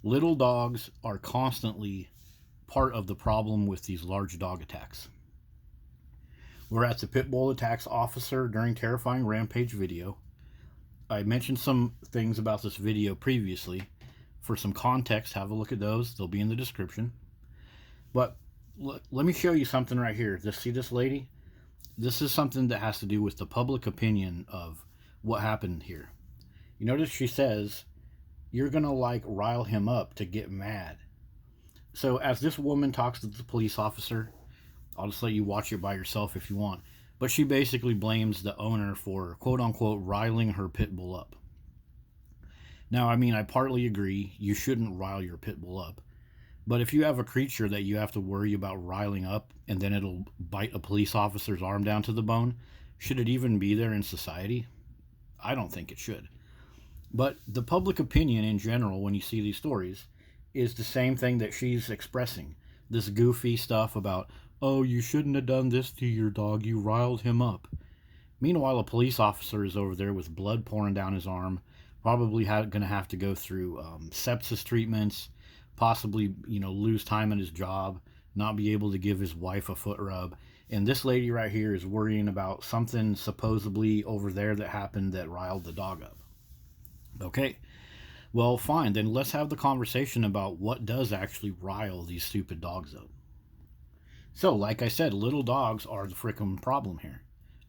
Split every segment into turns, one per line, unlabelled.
Little dogs are constantly part of the problem with these large dog attacks. We're at the pit bull attacks officer during terrifying rampage video. I mentioned some things about this video previously. For some context, have a look at those. They'll be in the description. But let me show you something right here. See this lady? This is something that has to do with the public opinion of what happened here. You notice she says, you're going to rile him up to get mad. So as this woman talks to the police officer, I'll just let you watch it by yourself if you want. But she basically blames the owner for, quote unquote, riling her pit bull up. Now, I partly agree. You shouldn't rile your pit bull up. But if you have a creature that you have to worry about riling up and then it'll bite a police officer's arm down to the bone, should it even be there in society? I don't think it should. But the public opinion in general, when you see these stories, is the same thing that she's expressing. This goofy stuff about, oh, you shouldn't have done this to your dog, you riled him up. Meanwhile, a police officer is over there with blood pouring down his arm, probably going to have to go through sepsis treatments, possibly, lose time in his job, not be able to give his wife a foot rub. And this lady right here is worrying about something supposedly over there that happened that riled the dog up. Okay, well, fine, then let's have the conversation about what does actually rile these stupid dogs up. So, like I said, little dogs are the frickin' problem here,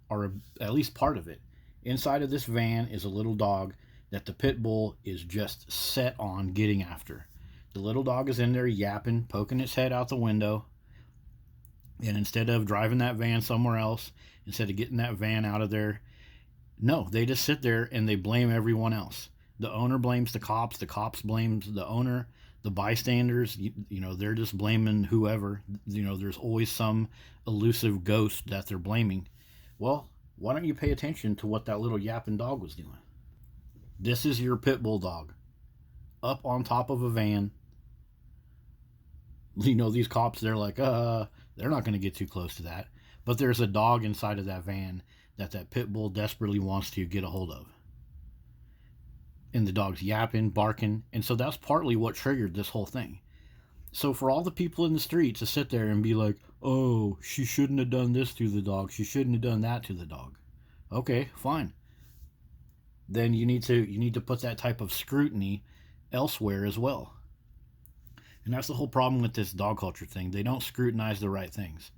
or at least part of it. Inside of this van is a little dog that the pit bull is just set on getting after. The little dog is in there yapping, poking its head out the window, and instead of driving that van somewhere else, instead of getting that van out of there, no, they just sit there and they blame everyone else. The owner blames the cops blames the owner, the bystanders, they're just blaming whoever. There's always some elusive ghost that they're blaming. Well, why don't you pay attention to what that little yapping dog was doing? This is your pit bull dog, up on top of a van. These cops, they're like, they're not going to get too close to that. But there's a dog inside of that van that pit bull desperately wants to get a hold of. And the dog's yapping, barking, and so that's partly what triggered this whole thing. So for all the people in the street to sit there and be like, oh, she shouldn't have done this to the dog, she shouldn't have done that to the dog. Okay, fine. Then you need to put that type of scrutiny elsewhere as well. And that's the whole problem with this dog culture thing. They don't scrutinize the right things.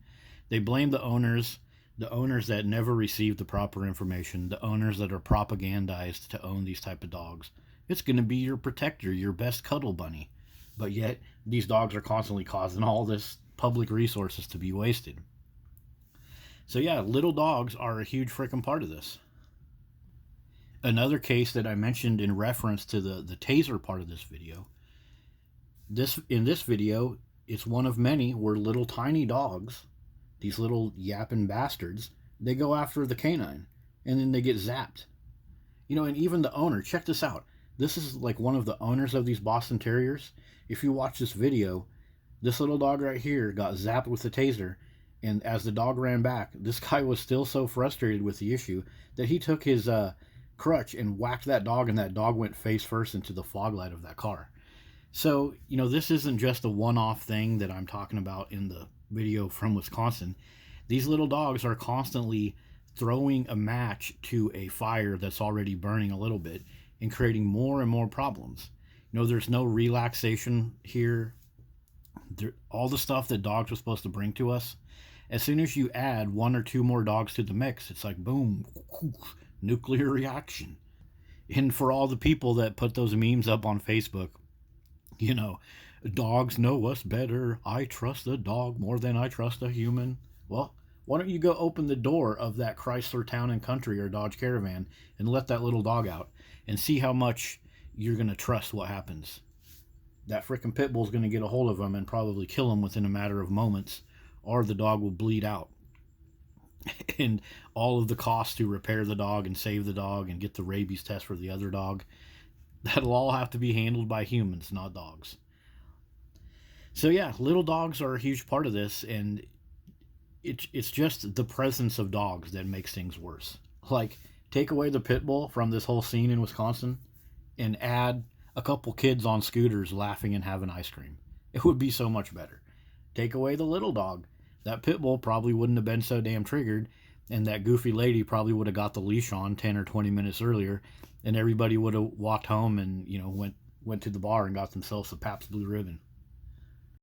They blame the owners that never received the proper information, the owners that are propagandized to own these type of dogs. It's going to be your protector, your best cuddle bunny. But yet, these dogs are constantly causing all this public resources to be wasted. So yeah, little dogs are a huge freaking part of this. Another case that I mentioned in reference to the Taser part of this video, in this video, it's one of many where little tiny dogs, these little yapping bastards, they go after the canine, and then they get zapped. And even the owner, check this out. This is like one of the owners of these Boston Terriers. If you watch this video, this little dog right here got zapped with the Taser, and as the dog ran back, this guy was still so frustrated with the issue that he took his crutch and whacked that dog, and that dog went face first into the fog light of that car. So, this isn't just a one-off thing that I'm talking about in the video from Wisconsin. These little dogs are constantly throwing a match to a fire that's already burning a little bit and creating more and more problems. There's no relaxation here. All the stuff that dogs are supposed to bring to us, as soon as you add one or two more dogs to the mix, it's like boom, nuclear reaction. And for all the people that put those memes up on Facebook, dogs know us better. I trust a dog more than I trust a human. Well, why don't you go open the door of that Chrysler Town and Country or Dodge Caravan and let that little dog out and see how much you're going to trust what happens. That frickin' pit bull's going to get a hold of him and probably kill him within a matter of moments, or the dog will bleed out. And all of the costs to repair the dog and save the dog and get the rabies test for the other dog, that'll all have to be handled by humans, not dogs. So yeah, little dogs are a huge part of this, and it's just the presence of dogs that makes things worse. Like, take away the pit bull from this whole scene in Wisconsin and add a couple kids on scooters laughing and having ice cream. It would be so much better. Take away the little dog. That pit bull probably wouldn't have been so damn triggered, and that goofy lady probably would have got the leash on 10 or 20 minutes earlier, and everybody would have walked home and, went to the bar and got themselves a Pabst Blue Ribbon.